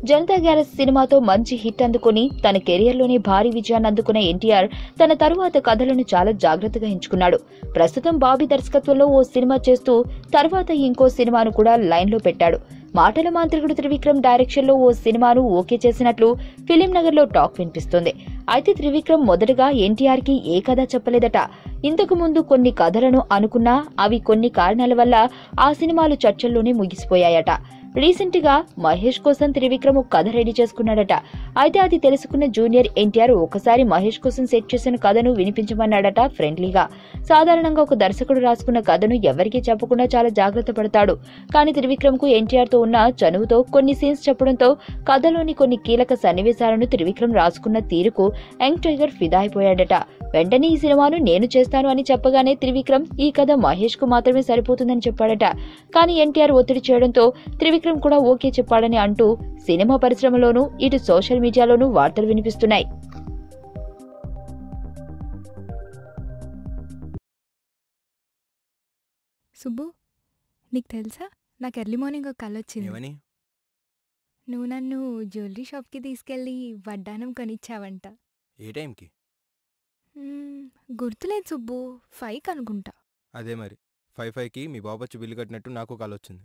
Janata garage సినిమాతో మంచి hit అందుకుని తన కెరియర్లోనే భారీ విజయాన్ని అందుకున్న ఎన్టీఆర్ తన తరువాత కథలను చాలా జాగ్రత్తగా ఎంచుకున్నాడు. ప్రస్తుతం బాబీ దర్శకత్వంలో ఓ సినిమా చేస్తూ తర్వాత ఇంకో సినిమాను కూడా లైన్లో పెట్టాడు. మాటల మాంత్రికుడు త్రివిక్రమ్ డైరెక్షన్ లో ఓ సినిమాను ఓకే చేసినట్లు ఫిలిం నగర్ లో టాక్ వినిపిస్తుంది. అయితే త్రివిక్రమ్ మొదటగా ఎన్టీఆర్ కి ఏ కథ చెప్పలేదట. ఇంతకు ముందు కొన్ని కథలను అనుకున్నా అవి కొన్ని కారణాల వల్ల ఆ సినిమాలు చర్చల్లోనే ముగిసిపోయాయట. రీసెంట్ గా మహేష్ కోసం త్రివిక్రమ్ కథ రెడీ చేసుకున్నాడట. అయితే అది తెలుసుకున్న జూనియర్ ఎన్టీఆర్ ఒకసారి మహేష్ కోసం సెట్ చేసిన కథను వినిపించమన్నాడట ఫ్రెండ్లీగా. సాధారణంగా ఒక దర్శకుడు రాసుకున్న కథను ఎవరికీ చెప్పకుండా చాలా జాగ్రత్త పడతాడు. కానీ త్రివిక్రమ్ కు ఎన్టీఆర్ తో ఉన్న చనువుతో కొన్ని సీన్స్ చెప్పడంతో కథలోని కొన్ని కీలక సన్నివేశాలను త్రివిక్రమ్ రాసుకున్న తీరుకు యంగ్ టైగర్ ఫిదా అయిపోయాడట. వెంటనే ఈ సినిమాను నేను చేస్తాను అని చెప్పగానే త్రివిక్రమ్ ఈ కథ మహేష్ కు మాత్రమే సరిపోతుందని చెప్పాడట. కానీ ఎన్టీఆర్ ఒత్తిడి చేయడంతో త్రివిక్రమ్ కూడా ఓకే చెప్పాడని అంటూ సినిమా పరిశ్రమలోనూ ఇటు సోషల్ మీడియాలోనూ వార్తలు వినిపిస్తున్నాయి. సుబ్బు, నీకు తెలుసా, నాకు ఎర్లీ మార్నింగ్ ఒక కల వచ్చింది. నువ్వు నన్ను జ్యువెలరీ షాప్కి తీసుకెళ్ళి వడ్డానం కొనిచ్చావంట. ఏ టైంకి? గుర్తులేదు సుబ్బు, 5 అనుకుంటా. అదే మరి 5కి మీ బాబు వచ్చి బిల్లు కట్టినట్టు నాకు కాల్ వచ్చింది.